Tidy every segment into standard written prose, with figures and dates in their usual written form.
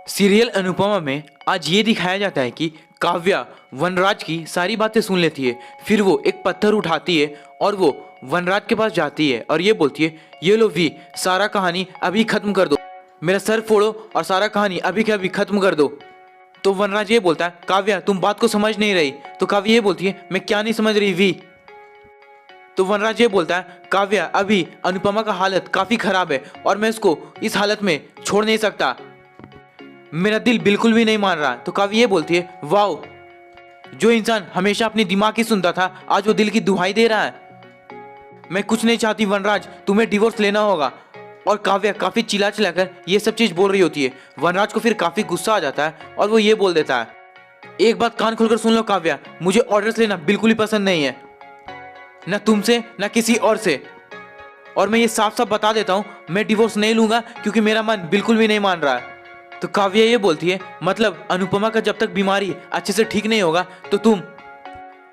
Serial Anupama में आज ये दिखाया जाता है कि काव्या वनराज की सारी बातें सुन लेती है। फिर वो एक पत्थर उठाती है और वो वनराज के पास जाती है और ये बोलती है, ये लो वी, सारा कहानी अभी खत्म कर दो, मेरा सर फोड़ो और सारा कहानी अभी के अभी खत्म कर दो। तो वनराज ये बोलता है, काव्या तुम बात को समझ नहीं रही। तो काव्या ये बोलती है, मैं क्या नहीं समझ रही वी। तो वनराज ये बोलता है, काव्या अभी अनुपमा का हालत काफी खराब है और मैं उसको इस हालत में छोड़ नहीं सकता, मेरा दिल बिल्कुल भी नहीं मान रहा। तो काव्या ये बोलती है, वाओ, जो इंसान हमेशा अपनी दिमाग की सुनता था आज वो दिल की दुहाई दे रहा है। मैं कुछ नहीं चाहती वनराज, तुम्हें डिवोर्स लेना होगा। और काव्या काफी चिल्ला चिल्ला कर ये सब चीज बोल रही होती है। वनराज को फिर काफी गुस्सा आ जाता है और वो ये बोल देता है, एक बात कान खोलकर सुन लो काव्या, मुझे ऑर्डर्स लेना बिल्कुल ही पसंद नहीं है, न तुमसे न किसी और से। और मैं ये साफ साफ बता देता हूँ, मैं डिवोर्स नहीं लूंगा क्योंकि मेरा मन बिल्कुल भी नहीं मान रहा है। तो काव्या ये बोलती है, मतलब अनुपमा का जब तक बीमारी अच्छे से ठीक नहीं होगा तो तुम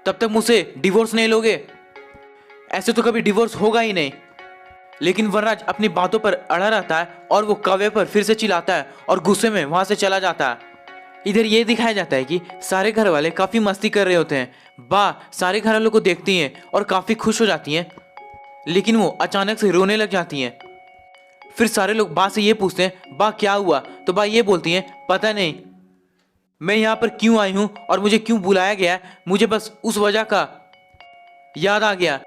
तब तक मुझसे डिवोर्स नहीं लोगे? ऐसे तो कभी डिवोर्स होगा ही नहीं। लेकिन वनराज अपनी बातों पर अड़ा रहता है और वो काव्या पर फिर से चिल्लाता है और गुस्से में वहां से चला जाता है। इधर ये दिखाया जाता है कि सारे घर वाले काफी मस्ती कर रहे होते हैं। बा सारे घर वालों को देखती हैं और काफी खुश हो जाती हैं, लेकिन वो अचानक से रोने लग जाती हैं। फिर सारे लोग बा से ये पूछते हैं, बा क्या हुआ? तो बा ये बोलती हैं, पता नहीं मैं यहाँ पर क्यों आई हूँ और मुझे क्यों बुलाया गया है, मुझे बस उस वजह का याद आ गया।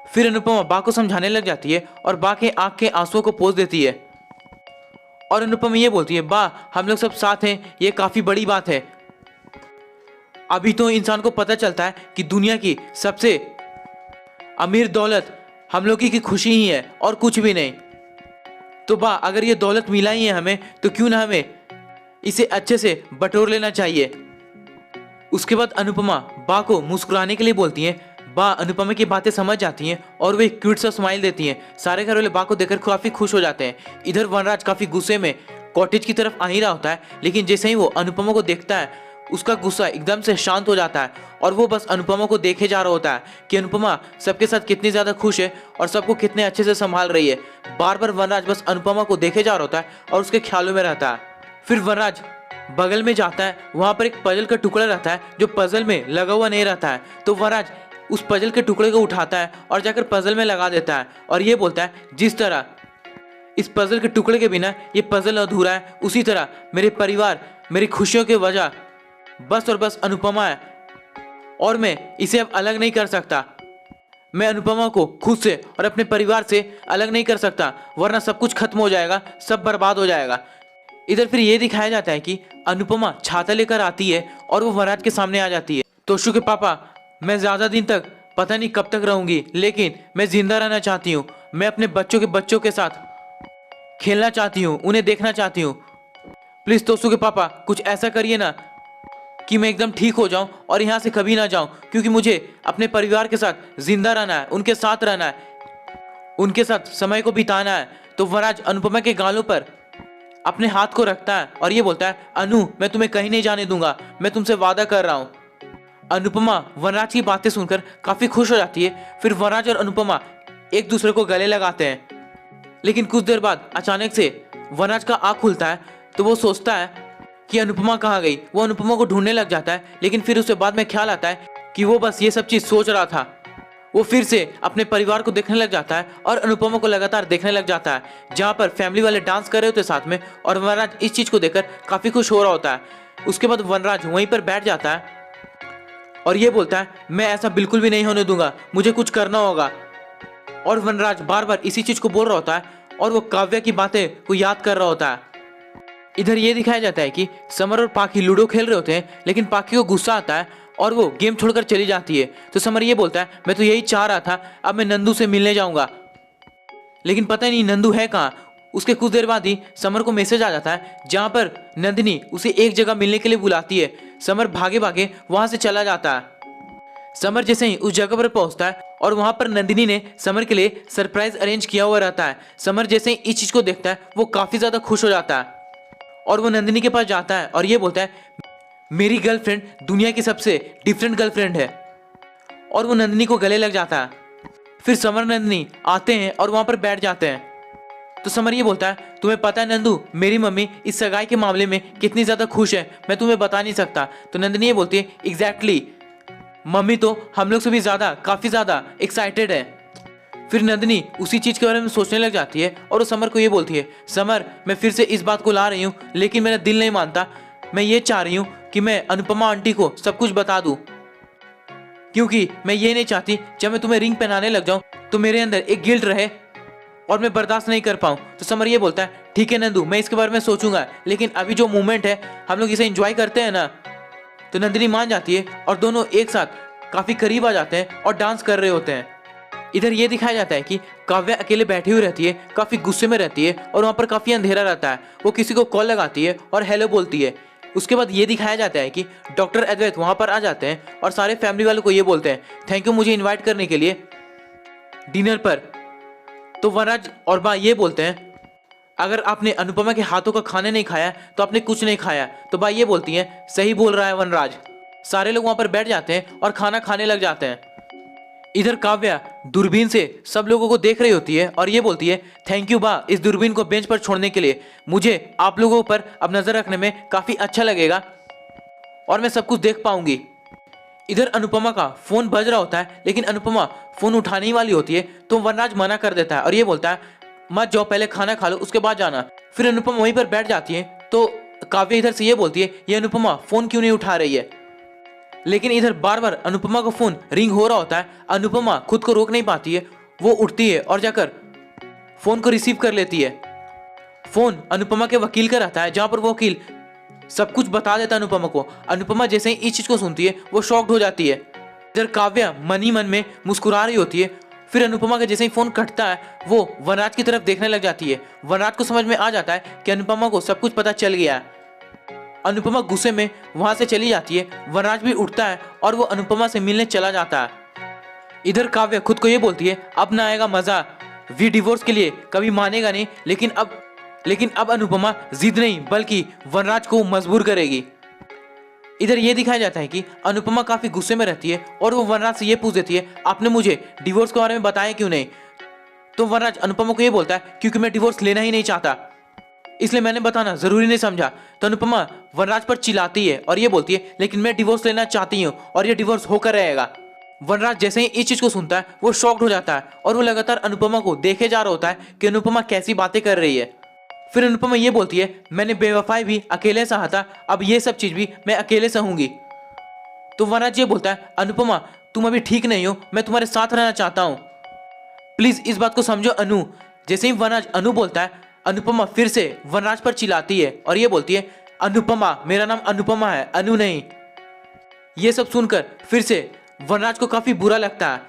फिर अनुपमा बा को समझाने लग जाती है और बा के आंख के आंसुओं को पोंछ देती है और अनुपमा ये बोलती है, बा हम लोग सब साथ हैं, ये काफी बड़ी बात है। अभी तो इंसान को पता चलता है कि दुनिया की सबसे अमीर दौलत हम लोग की खुशी ही है और कुछ भी नहीं। तो बा अगर ये दौलत मिला ही है हमें तो क्यों ना हमें इसे अच्छे से बटोर लेना चाहिए। उसके बाद अनुपमा बा को मुस्कुराने के लिए बोलती है। बा अनुपमा की बातें समझ जाती हैं और वो एक क्यूट सा स्माइल देती हैं। सारे घर वाले बा को देखकर काफी खुश हो जाते हैं। इधर वनराज काफी गुस्से में कॉटेज की तरफ आ ही रहा होता है, लेकिन जैसे ही वो अनुपमा को देखता है उसका गुस्सा एकदम से शांत हो जाता है और वो बस अनुपमा को देखे जा रहा होता है कि अनुपमा सबके साथ कितनी ज्यादा खुश है और सबको कितने अच्छे से संभाल रही है। बार बार वनराज बस अनुपमा को देखे जा रहा होता है और उसके ख्यालों में रहता है। फिर वनराज बगल में जाता है, वहां पर एक पजल का टुकड़ा रहता है जो पजल में लगा हुआ नहीं रहता है। तो वनराज उस पजल के टुकड़े को उठाता है और जाकर पजल में लगा देता है और ये बोलता है, जिस तरह इस पजल के टुकड़े के बिना ये पजल अधूरा है, उसी तरह मेरे परिवार मेरी खुशियों की वजह बस और बस अनुपमा है और मैं इसे अब अलग नहीं कर सकता। मैं अनुपमा को खुद से और अपने परिवार से अलग नहीं कर सकता, वरना सब कुछ खत्म हो जाएगा, सब बर्बाद हो जाएगा। इधर फिर ये दिखाया जाता है कि अनुपमा छाता लेकर आती है और वो वनराज के सामने आ जाती है। तोशु के पापा, मैं ज्यादा दिन तक पता नहीं कब तक रहूंगी, लेकिन मैं जिंदा रहना चाहती हूँ। मैं अपने बच्चों के साथ खेलना चाहती हूँ, उन्हें देखना चाहती हूँ। प्लीज तोशु के पापा कुछ ऐसा करिए ना कि मैं एकदम ठीक हो जाऊं और यहाँ से कभी ना जाऊं, क्योंकि मुझे अपने परिवार के साथ जिंदा रहना है, उनके साथ रहना है, उनके साथ समय को बिताना है। तो वनराज अनुपमा के गालों पर अपने हाथ को रखता है और ये बोलता है, अनु मैं तुम्हें कहीं नहीं जाने दूंगा, मैं तुमसे वादा कर रहा हूँ। अनुपमा वनराज की बातें सुनकर काफी खुश हो जाती है। फिर वनराज और अनुपमा एक दूसरे को गले लगाते हैं, लेकिन कुछ देर बाद अचानक से वनराज का आँख खुलता है तो वो सोचता है कि अनुपमा कहाँ गई। वो अनुपमा को ढूंढने लग जाता है, लेकिन फिर उसके बाद में ख्याल आता है कि वो बस ये सब चीज सोच रहा था। वो फिर से अपने परिवार को देखने लग जाता है और अनुपमा को लगातार देखने लग जाता है, जहाँ पर फैमिली वाले डांस कर रहे होते साथ में, और वनराज इस चीज को देखकर काफी खुश हो रहा होता है। उसके बाद वनराज वहीं पर बैठ जाता है और ये बोलता है, मैं ऐसा बिल्कुल भी नहीं होने दूंगा, मुझे कुछ करना होगा। और वनराज बार बार इसी चीज को बोल रहा होता है और वो काव्या की बातें को याद कर रहा होता है। इधर ये दिखाया जाता है कि समर और पाखी लूडो खेल रहे होते हैं, लेकिन पाखी को गुस्सा आता है और वो गेम छोड़कर चली जाती है। तो समर ये बोलता है, मैं तो यही चाह रहा था, अब मैं नंदू से मिलने जाऊंगा, लेकिन पता नहीं नंदू है कहाँ। उसके कुछ देर बाद ही समर को मैसेज आ जाता है, जहाँ पर नंदिनी उसे एक जगह मिलने के लिए बुलाती है। समर भागे भागे वहां से चला जाता है। समर जैसे ही उस जगह पर पहुंचता है और वहां पर नंदिनी ने समर के लिए सरप्राइज अरेंज किया हुआ रहता है। समर जैसे ही इस चीज को देखता है वो काफी ज्यादा खुश हो जाता है और वो नंदिनी के पास जाता है और ये बोलता है, मेरी गर्लफ्रेंड दुनिया की सबसे डिफरेंट गर्लफ्रेंड है, और वो नंदिनी को गले लग जाता है। फिर समर नंदिनी आते हैं और वहां पर बैठ जाते हैं। तो समर ये बोलता है, तुम्हें पता है नंदू, मेरी मम्मी इस सगाई के मामले में कितनी ज्यादा खुश है, मैं तुम्हें बता नहीं सकता। तो नंदिनी ये बोलती है, एग्जैक्टली, मम्मी तो हम लोग से भी ज्यादा, काफी ज्यादा एक्साइटेड है। फिर नंदिनी उसी चीज के बारे में सोचने लग जाती है और वो समर को ये बोलती है, समर मैं फिर से इस बात को ला रही हूँ, लेकिन मेरा दिल नहीं मानता। मैं ये चाह रही हूँ कि मैं अनुपमा आंटी को सब कुछ बता दूँ, क्योंकि मैं ये नहीं चाहती जब मैं तुम्हें रिंग पहनाने लग जाऊं तो मेरे अंदर एक गिल्ट रहे और मैं बर्दाश्त नहीं कर पाऊं। तो समर ये बोलता है, ठीक है नंदू, मैं इसके बारे में सोचूंगा, लेकिन अभी जो मोमेंट है हम लोग इसे एंजॉय करते हैं ना। तो नंदिनी मान जाती है और दोनों एक साथ काफी करीब आ जाते हैं और डांस कर रहे होते हैं। इधर ये दिखाया जाता है कि काव्या अकेले बैठी हुई रहती है, काफी गुस्से में रहती है और वहां पर काफी अंधेरा रहता है। वो किसी को कॉल लगाती है और हेलो बोलती है। उसके बाद ये दिखाया जाता है कि डॉक्टर अद्वैत वहां पर आ जाते हैं और सारे फैमिली वालों को ये बोलते हैं, थैंक यू मुझे इनवाइट करने के लिए डिनर पर। तो वनराज और बा ये बोलते हैं, अगर आपने अनुपमा के हाथों का खाना नहीं खाया तो आपने कुछ नहीं खाया। तो बा ये बोलती हैं, सही बोल रहा है वनराज। सारे लोग वहां पर बैठ जाते हैं और खाना खाने लग जाते हैं। इधर काव्या दूरबीन से सब लोगों को देख रही होती है और ये बोलती है, थैंक यू बा इस दूरबीन को बेंच पर छोड़ने के लिए, मुझे आप लोगों पर अब नजर रखने में काफी अच्छा लगेगा और मैं सब कुछ देख पाऊंगी। इधर अनुपमा का फोन बज रहा होता है, लेकिन अनुपमा फोन उठाने ही वाली होती है तो वनराज मना कर देता है और ये बोलता है, मत जाओ, पहले खाना खा लो उसके बाद जाना। फिर अनुपमा वहीं पर बैठ जाती है तो काव्या इधर से ये बोलती है, ये अनुपमा फोन क्यों नहीं उठा रही है। लेकिन इधर बार बार अनुपमा का फोन रिंग हो रहा होता है। अनुपमा खुद को रोक नहीं पाती है, वो उठती है और जाकर फोन को रिसीव कर लेती है। फोन अनुपमा के वकील का रहता है, जहां पर वो वकील सब कुछ बता देता है अनुपमा को। अनुपमा जैसे ही इस चीज को सुनती है वो शॉक्ड हो जाती है। इधर काव्या मन ही मन में मुस्कुरा रही होती है। फिर अनुपमा का जैसे ही फोन कटता है वो वनराज की तरफ देखने लग जाती है। वनराज को समझ में आ जाता है कि अनुपमा को सब कुछ पता चल गया है। अनुपमा गुस्से में वहां से चली जाती है। वनराज भी उठता है और वो अनुपमा से मिलने चला जाता है। इधर काव्या खुद को ये बोलती है, अब ना आएगा मजा, वी डिवोर्स के लिए कभी मानेगा नहीं। लेकिन अब अनुपमा जिद नहीं बल्कि वनराज को मजबूर करेगी। इधर ये दिखाया जाता है कि अनुपमा काफी गुस्से में रहती है और वो वनराज से ये पूछ देती है, आपने मुझे डिवोर्स के बारे में बताया क्यों नहीं। तो वनराज अनुपमा को ये बोलता है, क्योंकि मैं डिवोर्स लेना ही नहीं चाहता, इसलिए मैंने बताना जरूरी नहीं समझा। तो अनुपमा वनराज पर चिल्लाती है और ये बोलती है, लेकिन मैं डिवोर्स लेना चाहती हूँ और ये डिवोर्स होकर रहेगा। वनराज जैसे ही इस चीज को सुनता है वो शॉक्ड हो जाता है और वो लगातार अनुपमा को देखे जा रहा होता है कि अनुपमा कैसी बातें कर रही है। फिर अनुपमा ये बोलती है, मैंने बेवफाई भी अकेले सहा था, अब ये सब चीज भी मैं अकेले सहूंगी। तो वनराज ये बोलता है, अनुपमा तुम अभी ठीक नहीं हो, मैं तुम्हारे साथ रहना चाहता हूँ, प्लीज इस बात को समझो अनु। जैसे ही वनराज अनु बोलता है, अनुपमा फिर से वनराज पर चिल्लाती है और ये बोलती है, अनुपमा मेरा नाम अनुपमा है, अनु नहीं। ये सब सुनकर फिर से वनराज को काफी बुरा लगता है।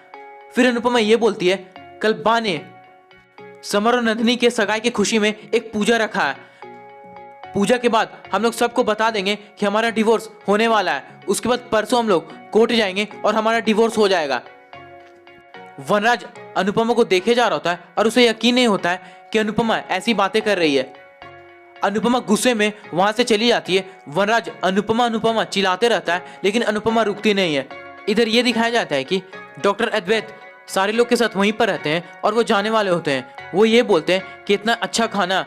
फिर अनुपमा ये बोलती है, कल बा ने समर और नंदिनी के सगाई की खुशी में एक पूजा रखा है, पूजा के बाद हम लोग सबको बता देंगे कि हमारा डिवोर्स होने वाला है। उसके बाद परसों हम लोग कोर्ट जाएंगे और हमारा डिवोर्स हो जाएगा। वनराज अनुपमा को देखे जा रहा होता है और उसे यकीन नहीं होता है कि अनुपमा ऐसी बातें कर रही है। अनुपमा गुस्से में वहां से चली जाती है। वनराज अनुपमा अनुपमा चिल्लाते रहता है, लेकिन अनुपमा रुकती नहीं है। इधर ये दिखाया जाता है कि डॉक्टर अद्वैत सारे लोग के साथ वहीं पर रहते हैं और वो जाने वाले होते हैं। वो ये बोलते हैं कि इतना अच्छा खाना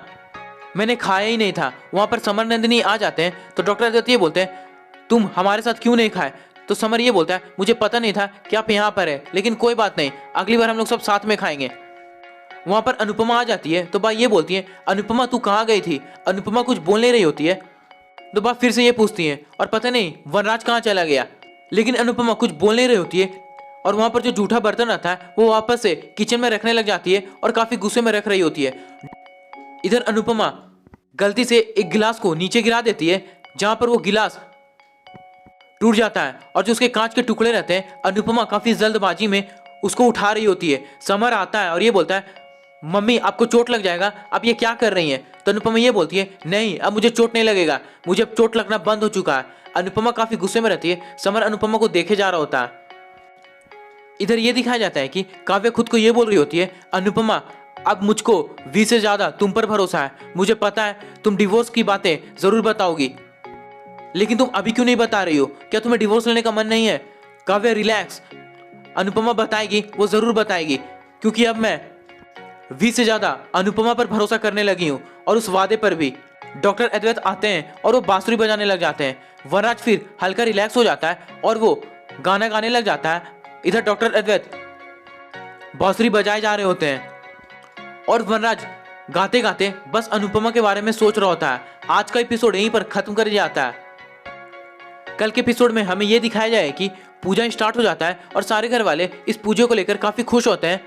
मैंने खाया ही नहीं था। वहां पर समर नंदिनी आ जाते हैं तो डॉक्टर अद्वैत ये बोलते हैं, तुम हमारे साथ क्यों नहीं खाए। तो समर ये बोलता है, मुझे पता नहीं था कि आप यहाँ पर है, लेकिन कोई बात नहीं, अगली बार हम लोग सब साथ में खाएंगे। वहां पर अनुपमा आ जाती है तो बा ये बोलती है, अनुपमा तू कहाँ गई थी। अनुपमा कुछ बोल नहीं रही होती है तो बा फिर से ये पूछती है, और पता नहीं वनराज कहाँ चला गया। लेकिन अनुपमा कुछ बोल नहीं रही होती है और वहां पर जो जूठा बर्तन रहता है वो वापस से किचन में रखने लग जाती है और काफी गुस्से में रख रही होती है। इधर अनुपमा गलती से एक गिलास को नीचे गिरा देती है, जहां पर वो गिलास टूट जाता है और जो उसके कांच के टुकड़े रहते हैं, अनुपमा काफी जल्दबाजी में उसको उठा रही होती है। समर आता है और ये बोलता है, मम्मी आपको चोट लग जाएगा, आप ये क्या कर रही हैं। तो अनुपमा ये बोलती है, नहीं अब मुझे चोट नहीं लगेगा, मुझे अब चोट लगना बंद हो चुका है। अनुपमा काफी गुस्से में रहती है। समर अनुपमा को देखे जा रहा होता है। इधर ये दिखाया जाता है कि काव्या खुद को ये बोल रही होती है, अनुपमा अब मुझको वी से ज्यादा तुम पर भरोसा है, मुझे पता है तुम डिवोर्स की बातें जरूर बताओगी, लेकिन तुम अभी क्यों नहीं बता रही हो। क्या तुम्हें डिवोर्स लेने का मन नहीं है। काव्या रिलैक्स, अनुपमा बताएगी, वो जरूर बताएगी, क्योंकि अब मैं वी से ज्यादा अनुपमा पर भरोसा करने लगी हूँ। और उस वादे पर भी। डॉक्टर अद्वैत आते हैं और वो बांसुरी बजाने लग जाते हैं। वनराज फिर हल्का रिलैक्स हो जाता है और वो गाना गाने लग जाता है। इधर डॉक्टर अद्वैत बांसुरी बजाए जा रहे होते हैं और वनराज गाते गाते बस अनुपमा के बारे में सोच रहा होता है। आज का एपिसोड यहीं पर खत्म कर जाता है। कल के एपिसोड में हमें यह दिखाया जाए कि पूजा स्टार्ट हो जाता है और सारे घर वाले इस पूजा को लेकर काफी खुश होते हैं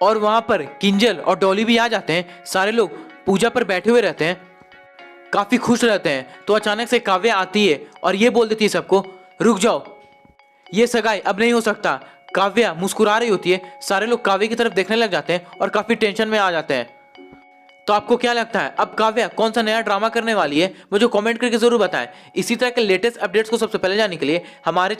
और वहां पर किंजल और डॉली भी आ जाते हैं। सारे लोग पूजा पर बैठे हुए रहते हैं, काफी खुश रहते हैं। तो अचानक से काव्या आती है और ये बोल देती है सबको, रुक जाओ, ये सगाई अब नहीं हो सकता। काव्या मुस्कुरा रही होती है। सारे लोग काव्या की तरफ देखने लग जाते हैं और काफी टेंशन में आ जाते हैं। तो आपको क्या लगता है अब काव्या कौन सा नया ड्रामा करने वाली है, मुझे कमेंट करके जरूर बताएं। इसी तरह के लेटेस्ट अपडेट्स को सबसे पहले जानने के लिए हमारे